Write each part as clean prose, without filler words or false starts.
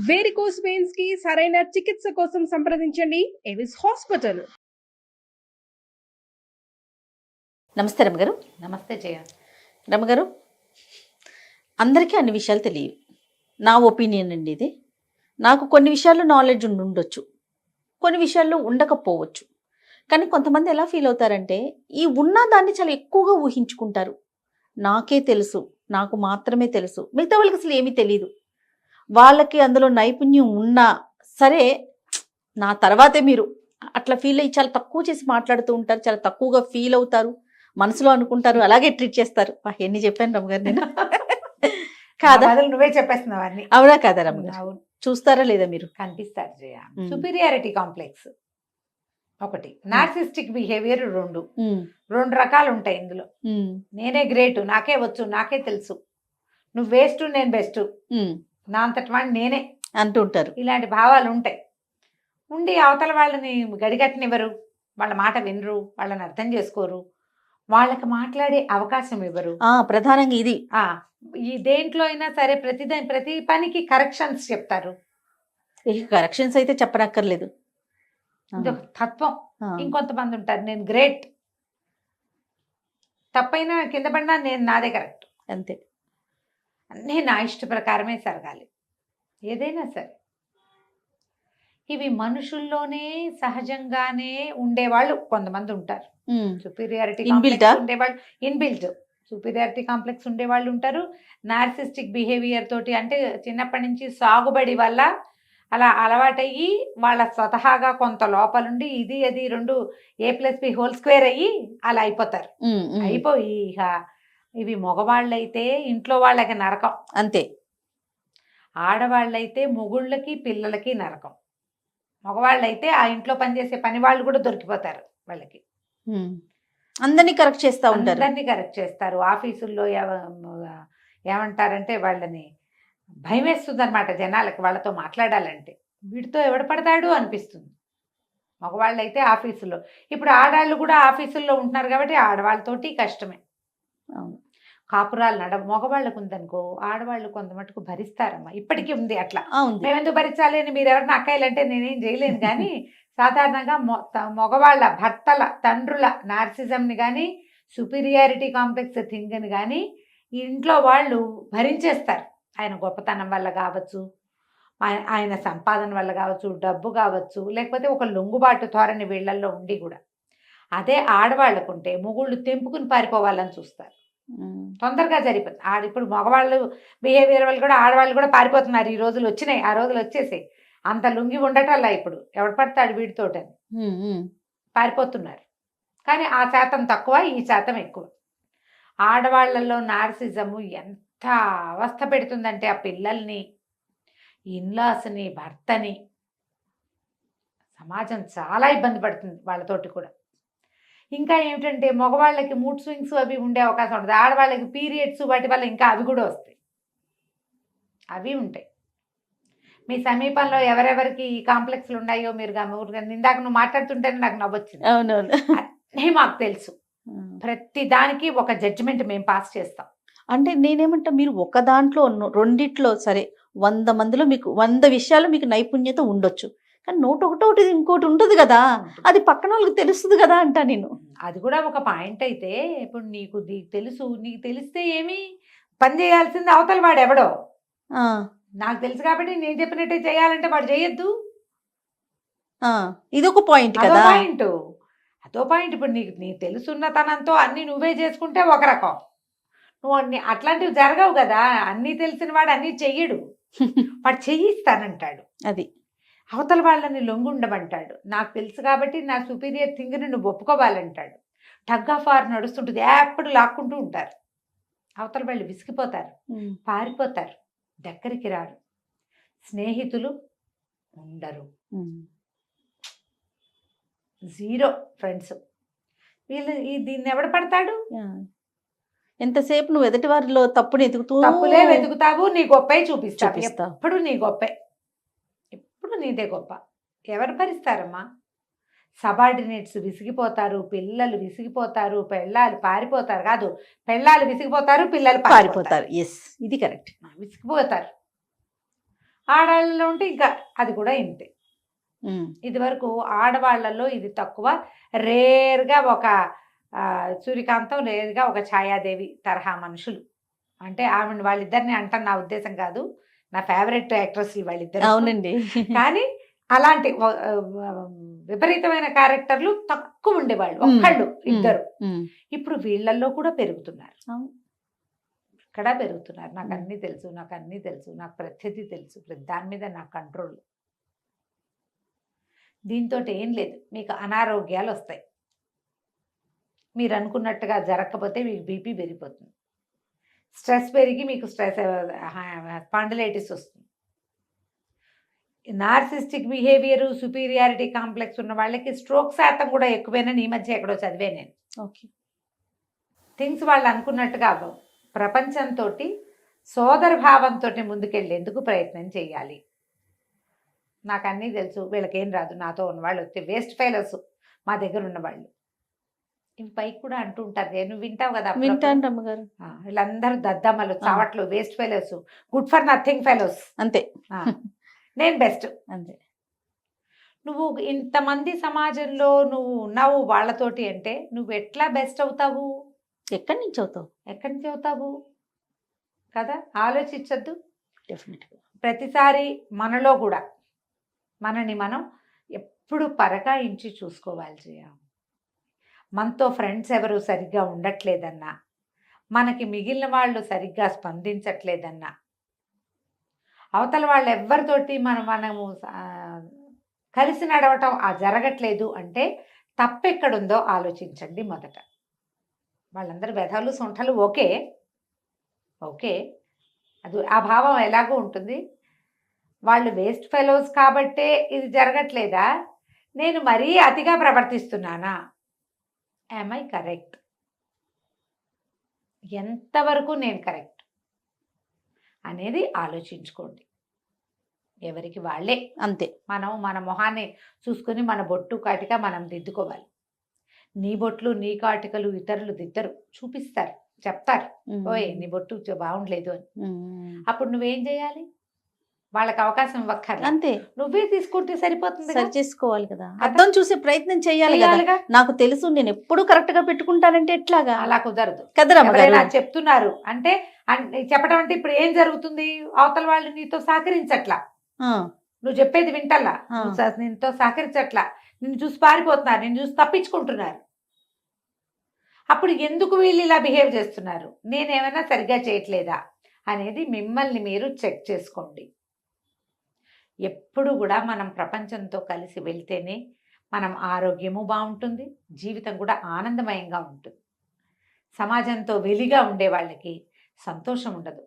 Varicose veins కి సరైన చికిత్స కోసం సంప్రదించండి ఎవిస్ హాస్పిటల్. నమస్తే రమగారు. నమస్తే జయ. రమగారు, అందరికీ అన్ని విషయాలు తెలియవు. నా ఒపీనియన్ అండి ఇది. నాకు కొన్ని విషయాల్లో నాలెడ్జ్ ఉండొచ్చు, కొన్ని విషయాల్లో ఉండకపోవచ్చు. కానీ కొంతమంది ఎలా ఫీల్ అవుతారంటే ఈ ఉన్న దాన్ని చాలా ఎక్కువగా ఊహించుకుంటారు. నాకే తెలుసు, నాకు మాత్రమే తెలుసు, మిగతా వాళ్ళకి అసలు ఏమీ తెలియదు. వాళ్ళకి అందులో నైపుణ్యం ఉన్నా సరే నా తర్వాతే మీరు అట్లా ఫీల్ అయ్యి చాలా తక్కువ చేసి మాట్లాడుతూ ఉంటారు, చాలా తక్కువగా ఫీల్ అవుతారు, మనసులో అనుకుంటారు, అలాగే ట్రీట్ చేస్తారు. ఎన్ని చెప్పాను రమగారు నేను? కాదా? నువ్వే చెప్పేస్తున్నావు అన్ని. అవునా కాదా రమగారు? చూస్తారా లేదా మీరు? కనిపిస్తారు జయ. సుపీరియారిటీ కాంప్లెక్స్ ఒకటి, నార్సిస్టిక్ బిహేవియర్ రెండు రకాలు ఉంటాయి ఇందులో. నేనే గ్రేట్, నాకే వచ్చు, నాకే తెలుసు, నువ్వు వేస్ట్, నేను బెస్ట్, నా అంతటి వాడిని నేనే అంటూ ఉంటారు. ఇలాంటి భావాలు ఉంటాయి. ఉండి అవతల వాళ్ళని గడిగట్టనివ్వరు, వాళ్ళ మాట వినరు, వాళ్ళని అర్థం చేసుకోరు, వాళ్ళకి మాట్లాడే అవకాశం ఇవ్వరు. ప్రధానంగా ఇది ఈ దేంట్లో అయినా సరే ప్రతి పనికి కరెక్షన్స్ చెప్తారు. కరెక్షన్స్ అయితే చెప్పనక్కర్లేదు, తత్వం. ఇంకొంతమంది ఉంటారు, నేను గ్రేట్, తప్పైనా కింద పడినా నేను నాదే కరెక్ట్, అంతే, అన్నీ నా ఇష్ట ప్రకారమే జరగాలి ఏదైనా సరే. ఇవి మనుషుల్లోనే సహజంగానే ఉండేవాళ్ళు కొంతమంది ఉంటారు. సుపీరియారిటీ కాంప్లెక్స్ ఉండేవాళ్ళు, ఇన్బిల్ట్ సుపీరియారిటీ కాంప్లెక్స్ ఉండేవాళ్ళు ఉంటారు. నార్సిస్టిక్ బిహేవియర్ తోటి, అంటే చిన్నప్పటి నుంచి సాగుబడి వల్ల అలా అలవాటయ్యి వాళ్ళ స్వతహాగా కొంత లోపలుండి ఇది అది రెండు A+B² అయ్యి అలా అయిపోతారు. అయిపోయి ఇక ఇవి మగవాళ్ళైతే ఇంట్లో వాళ్ళకి నరకం, అంతే. ఆడవాళ్ళైతే మొగుళ్ళకి పిల్లలకి నరకం. మగవాళ్ళైతే ఆ ఇంట్లో పనిచేసే పని వాళ్ళు కూడా దొరికిపోతారు వాళ్ళకి. అందరినీ కరెక్ట్ చేస్తూ ఉంటారు, అందరినీ కరెక్ట్ చేస్తారు. ఆఫీసుల్లో ఏమంటారంటే వాళ్ళని భయం వేస్తుంది అనమాట జనాలకి, వాళ్ళతో మాట్లాడాలంటే. వీడితో ఎవడ పడతాడు అనిపిస్తుంది. మగవాళ్ళు అయితే ఆఫీసుల్లో, ఇప్పుడు ఆడవాళ్ళు కూడా ఆఫీసుల్లో ఉంటున్నారు కాబట్టి ఆడవాళ్ళతోటి కష్టమే. కాపురాలు మగవాళ్ళకు ఉందనుకో, ఆడవాళ్ళు కొంత మటుకు భరిస్తారమ్మా. ఇప్పటికీ ఉంది అట్లా. మేమెందుకు భరించాలి అని మీరు ఎవరిని అక్కాయిలంటే నేనేం చేయలేను. కానీ సాధారణంగా మగవాళ్ళ భర్తల తండ్రుల నార్సిజంని కానీ సుపీరియారిటీ కాంప్లెక్స్ థింగ్ని కానీ ఇంట్లో వాళ్ళు భరించేస్తారు. ఆయన గొప్పతనం వల్ల కావచ్చు, ఆయన సంపాదన వల్ల కావచ్చు, డబ్బు కావచ్చు, లేకపోతే ఒక లొంగుబాటు ధోరణి వీళ్ళల్లో ఉండి కూడా. అదే ఆడవాళ్ళకుంటే మొగుళ్ళు తెంపుకుని పారిపోవాలని చూస్తారు, తొందరగా జరిగిపోతుంది. ఇప్పుడు మగవాళ్ళు బిహేవియర్ వాళ్ళు కూడా ఆడవాళ్ళు కూడా పారిపోతున్నారు. ఈ రోజులు వచ్చినాయి, ఆ రోజులు వచ్చేసాయి. అంత లుంగి ఉండటల్లా ఇప్పుడు ఎవడు పడతాడు వీడితోటని పారిపోతున్నారు. కానీ ఆ శాతం తక్కువ, ఈ శాతం ఎక్కువ. ఆడవాళ్లలో నార్సిజము ఎంత అవస్థ పెడుతుందంటే ఆ పిల్లల్ని, ఇన్లాస్ని, భర్తని, సమాజం చాలా ఇబ్బంది పడుతుంది వాళ్ళతోటి కూడా. ఇంకా ఏమిటంటే మగవాళ్ళకి మూడ్ స్వింగ్స్ అవి ఉండే అవకాశం ఉంటుంది, ఆడవాళ్ళకి పీరియడ్స్ వాటి వల్ల ఇంకా అవి కూడా వస్తాయి, అవి ఉంటాయి. మీ సమీపంలో ఎవరెవరికి ఈ కాంప్లెక్స్లు ఉన్నాయో మీరు ఇందాక నువ్వు మాట్లాడుతుంటేనే నాకు నవ్వొచ్చింది. అవునవును, అన్నీ మాకు తెలుసు. ప్రతి దానికి ఒక జడ్జిమెంట్ మేము పాస్ చేస్తాం. అంటే నేనేమంటా, మీరు ఒక దాంట్లో రెండిట్లో సరే 100 మందిలో మీకు 100 విషయాలు మీకు నైపుణ్యత ఉండొచ్చు, కానీ ఒకటి ఇంకోటి ఉంటుంది కదా, అది పక్కన వాళ్ళకి తెలుస్తుంది కదా అంటా నేను. అది కూడా ఒక పాయింట్ అయితే, ఇప్పుడు నీకు తెలుసు, నీకు తెలిస్తే ఏమి పని చేయాల్సింది అవతల వాడు ఎవడో. నాకు తెలుసు కాబట్టి నేను చెప్పినట్టే చేయాలంటే వాడు చేయొద్దు, ఇదొక పాయింట్ కదా. పాయింట్ అదో పాయింట్. ఇప్పుడు నీకు తెలుసున్నతనంతో అన్ని నువ్వే చేసుకుంటే ఒక రకం, నువ్వు అట్లాంటివి జరగవు కదా. అన్నీ తెలిసిన వాడు అన్నీ చెయ్యడు, వాడు చెయ్యిస్తానంటాడు. అది అవతల వాళ్ళని లొంగుండమంటాడు. నాకు తెలుసు కాబట్టి నా సుపీరియర్ థింగ్ని నువ్వు ఒప్పుకోవాలంటాడు. టగ్ ఆఫ్ వార్ నడుస్తుంటుంది, ఎప్పుడు లాక్కుంటూ ఉంటారు. అవతల వాళ్ళు విసిగిపోతారు, పారిపోతారు, దగ్గరికి రారు, స్నేహితులు ఉండరు, జీరో ఫ్రెండ్స్. దీన్ని ఎవడ పడతాడు? ఎంతసేపు నువ్వు ఎదుటి వారిలో తప్పులే వెతుకుతావు, నీ గొప్పే చూపిస్తావు. ఎప్పుడు నీ గొప్పే, ఎప్పుడు నీదే గొప్ప. ఎవరు భరిస్తారమ్మా? సబార్డినేట్స్ విసిగిపోతారు, పిల్లలు విసిగిపోతారు, పెళ్ళాలు పారిపోతారు. కాదు, పెళ్ళాలు విసిగిపోతారు, పిల్లలు పారిపోతారు. ఎస్, ఇది కరెక్ట్. విసిగిపోతారు. ఆడవాళ్ళలో ఉంటే ఇంకా అది కూడా ఇంతే. ఉమ్, ఇది వరకు ఆడవాళ్లలో ఇది తక్కువ. రేర్గా ఒక సూర్యకాంతం, రేర్గా ఒక ఛాయాదేవి తరహా మనుషులు. అంటే ఆమె వాళ్ళిద్దరిని అంటాను, నా ఉద్దేశం కాదు, నా ఫేవరెట్ యాక్ట్రెస్లు వాళ్ళిద్దరు. అవునండి. కానీ అలాంటి విపరీతమైన క్యారెక్టర్లు తక్కువ ఉండేవాళ్ళు, ఒక్కళ్ళు ఇద్దరు. ఉమ్, ఇప్పుడు వీళ్ళల్లో కూడా పెరుగుతున్నారు, అవును. ఇక్కడ పెరుగుతున్నారు. నాకు అన్నీ తెలుసు, నాకు అన్నీ తెలుసు, నాకు ప్రతిదీ తెలుసు, ప్రతి దాని మీద నాకు కంట్రోల్. దీంతో ఏం లేదు, మీకు అనారోగ్యాలు వస్తాయి. మీరు అనుకున్నట్టుగా జరగకపోతే మీకు బీపీ పెరిగిపోతుంది, స్ట్రెస్ పెరిగి మీకు స్పాండిలైటిస్ వస్తుంది. నార్సిస్టిక్ బిహేవియర్, సుపీరియారిటీ కాంప్లెక్స్ ఉన్న వాళ్ళకి స్ట్రోక్ శాతం కూడా ఎక్కువైనా ఈ మధ్య ఎక్కడో చదివే నేను. ఓకే. థింగ్స్ వాళ్ళు అనుకున్నట్టుగా అవ్వవు. ప్రపంచంతో సోదర భావంతో ముందుకెళ్ళేందుకు ప్రయత్నం చేయాలి. నాకు అన్నీ తెలుసు, వీళ్ళకేం రాదు, నాతో ఉన్నవాళ్ళు వస్తే వేస్ట్ ఫెయిలర్స్ మా దగ్గర ఉన్నవాళ్ళు. ఇవి పైకి కూడా అంటూ ఉంటారు, నువ్వు వింటావు కదా. వింటాను రమ్మగారు. వీళ్ళందరూ దద్దమ్మలు, చావట్లు, waste failures, good for nothing fellows. అంతే. నేను బెస్ట్. అంతే. నువ్వు ఇంతమంది సమాజంలో నువ్వు ఉన్నావు వాళ్ళతోటి అంటే నువ్వు ఎట్లా బెస్ట్ అవుతావు? ఎక్కడి నుంచి అవుతావు? ఎక్కడి నుంచి అవుతావు కదా, ఆలోచించద్దు. డెఫినెట్గా ప్రతిసారి మనలో కూడా మనని మనం ఎప్పుడు పరకాయించి చూసుకోవాలి. చేయాలి. మనతో ఫ్రెండ్స్ ఎవరు సరిగ్గా ఉండట్లేదన్నా, మనకి మిగిలిన వాళ్ళు సరిగ్గా స్పందించట్లేదన్నా, అవతల వాళ్ళు ఎవరితోటి మనము కలిసి నడవటం జరగట్లేదు అంటే తప్పెక్కడుందో ఆలోచించండి మొదట. వాళ్ళందరూ వెధలు సొంటలు ఓకే, అది ఆ భావం ఎలాగో ఉంటుంది. వాళ్ళు వేస్ట్ ఫెలోస్ కాబట్టే ఇది జరగట్లేదా, నేను మరీ అతిగా ప్రవర్తిస్తున్నానా, యామ్ ఐ కరెక్ట్, ఎంతవరకు నేను కరెక్ట్ అనేది ఆలోచించుకోండి. ఎవరికి వాళ్ళే. అంతే. మనం మన మొహాన్ని చూసుకుని మన బొట్టు కాటిక మనం దిద్దుకోవాలి. నీ బొట్లు నీ కాటికలు ఇతరులు దిద్దరు, చూపిస్తారు, చెప్తారు, ఓయ్ నీ బొట్టు బాగుండలేదు అని. అప్పుడు నువ్వేం చేయాలి? వాళ్ళకి అవకాశం ఇవ్వక్కర్లేదు, అంతే. నువ్వే తీసుకుంటే సరిపోతుంది. సరి చేసుకోవాలి కదా, అర్థం చూసే ప్రయత్నం చేయాలి కదా. నాకు తెలుసు, నేను ఎప్పుడు కరెక్ట్ గా పెట్టుకుంటానంటే ఎట్లాగా? అలా కుదరదు కదరా. చెప్తున్నారు అంటే చెప్పడం అంటే ఇప్పుడు ఏం జరుగుతుంది, అవతల వాళ్ళు నీతో సహకరించట్లా, నువ్వు చెప్పేది వింటల్లా, నీతో సహకరించట్లా, నిన్ను చూసి పారిపోతున్నారు, నిన్ను చూసి తప్పించుకుంటున్నారు. అప్పుడు ఎందుకు వీళ్ళు ఇలా బిహేవ్ చేస్తున్నారు, నేనేమైనా సరిగ్గా చేయట్లేదా అనేది మిమ్మల్ని మీరు చెక్ చేసుకోండి. ఎప్పుడు కూడా మనం ప్రపంచంతో కలిసి వెళ్తేనే మనం ఆరోగ్యము బాగుంటుంది, జీవితం కూడా ఆనందమయంగా ఉంటుంది. సమాజంతో వెలిగా ఉండే వాళ్ళకి సంతోషం ఉండదు,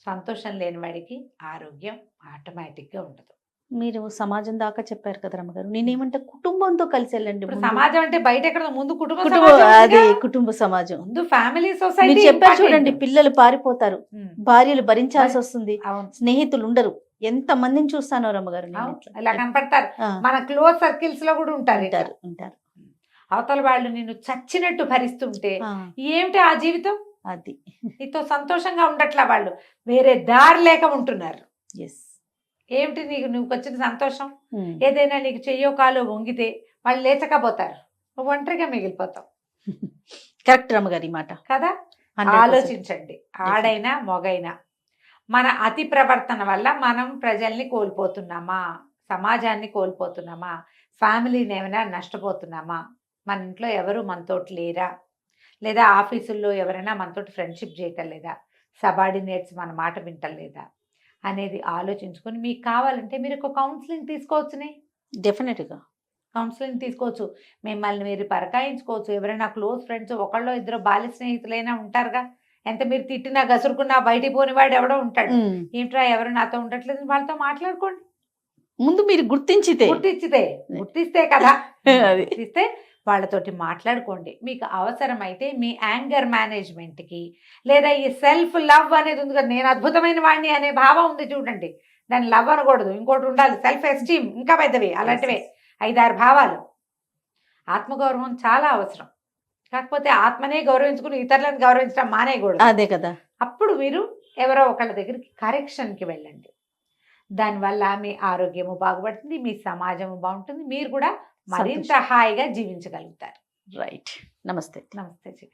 సంతోషం లేని వాడికి ఆరోగ్యం ఆటోమేటిక్గా ఉండదు. మీరు సమాజం దాకా చెప్పారు కదా రమ్మగారు, నేనేమంటే కుటుంబంతో కలిసి వెళ్ళండి. సమాజం అంటే బయట ఎక్కడ, ముందు కుటుంబ అదే కుటుంబ సమాజం, ముందు ఫ్యామిలీ సొసైటీ. చెప్పారు చూడండి, పిల్లలు పారిపోతారు, భార్యలు భరించాల్సి వస్తుంది, స్నేహితులు ఉండరు. ఎంత మందిని చూస్తానో రమ్మగారు, ఇలా కనపడతారు. మన క్లోజ్ సర్కిల్స్ లో కూడా ఉంటారు. అవతల వాళ్ళు నిన్ను చచ్చినట్టు భరిస్తుంటే ఏమిటి ఆ జీవితం, అది నీతో సంతోషంగా ఉండట్లా, వాళ్ళు వేరే దారి లేక ఉంటున్నారు. ఏమిటి నువ్వు వచ్చిన సంతోషం? ఏదైనా నీకు చెయ్యో కాలో వంగితే వాళ్ళు లేచకపోతారు, నువ్వు ఒంటరిగా మిగిలిపోతావు. కరెక్ట్ రమ్మగారి మాట కదా. ఆలోచించండి, ఆడైనా మొగైనా మన అతి ప్రవర్తన వల్ల మనం ప్రజల్ని కోల్పోతున్నామా, సమాజాన్ని కోల్పోతున్నామా, ఫ్యామిలీని ఏమైనా నష్టపోతున్నామా, మన ఇంట్లో ఎవరు మనతోటి లేరా, లేదా ఆఫీసుల్లో ఎవరైనా మనతోటి ఫ్రెండ్షిప్ చేయటం లేదా, సబార్డినేట్స్ మన మాట వింటలేదా అనేది ఆలోచించుకొని మీకు కావాలంటే మీరు ఒక కౌన్సిలింగ్ తీసుకోవచ్చునే. డెఫినెట్గా కౌన్సిలింగ్ తీసుకోవచ్చు, మిమ్మల్ని మీరు పరకాయించుకోవచ్చు. ఎవరైనా క్లోజ్ ఫ్రెండ్స్ ఒకళ్ళో ఇద్దరు బాల్య స్నేహితులైనా ఉంటారుగా, ఎంత మీరు తిట్టినా గసురుకున్నా బయటికి పోని వాడు ఎవడో ఉంటాడు, ఏంట్రా ఎవరు నాతో ఉండట్లేదు, వాళ్ళతో మాట్లాడుకోండి. ముందు మీరు గుర్తిస్తే కదా, గుర్తిస్తే వాళ్ళతోటి మాట్లాడుకోండి. మీకు అవసరమైతే మీ యాంగర్ మేనేజ్మెంట్కి, లేదా ఈ సెల్ఫ్ లవ్ అనేది ఉంది కదా, నేను అద్భుతమైన వాడిని అనే భావం ఉంది చూడండి, దాన్ని లవ్ అనకూడదు, ఇంకోటి ఉండాలి, సెల్ఫ్ ఎస్టీమ్, ఇంకా పెద్దవి అలాంటివే 5-6 భావాలు. ఆత్మగౌరవం చాలా అవసరం, కాకపోతే ఆత్మనే గౌరవించుకుని ఇతరులను గౌరవించడం మానేయకూడదు. అదే కదా. అప్పుడు మీరు ఎవరో ఒకళ్ళ దగ్గరికి కరెక్షన్కి వెళ్ళండి. దానివల్ల మీ ఆరోగ్యము బాగుపడుతుంది, మీ సమాజము బాగుంటుంది, మీరు కూడా మరింత సంతోషం. హాయిగా జీవించగలుగుతారు. రైట్. నమస్తే. నమస్తే జీ.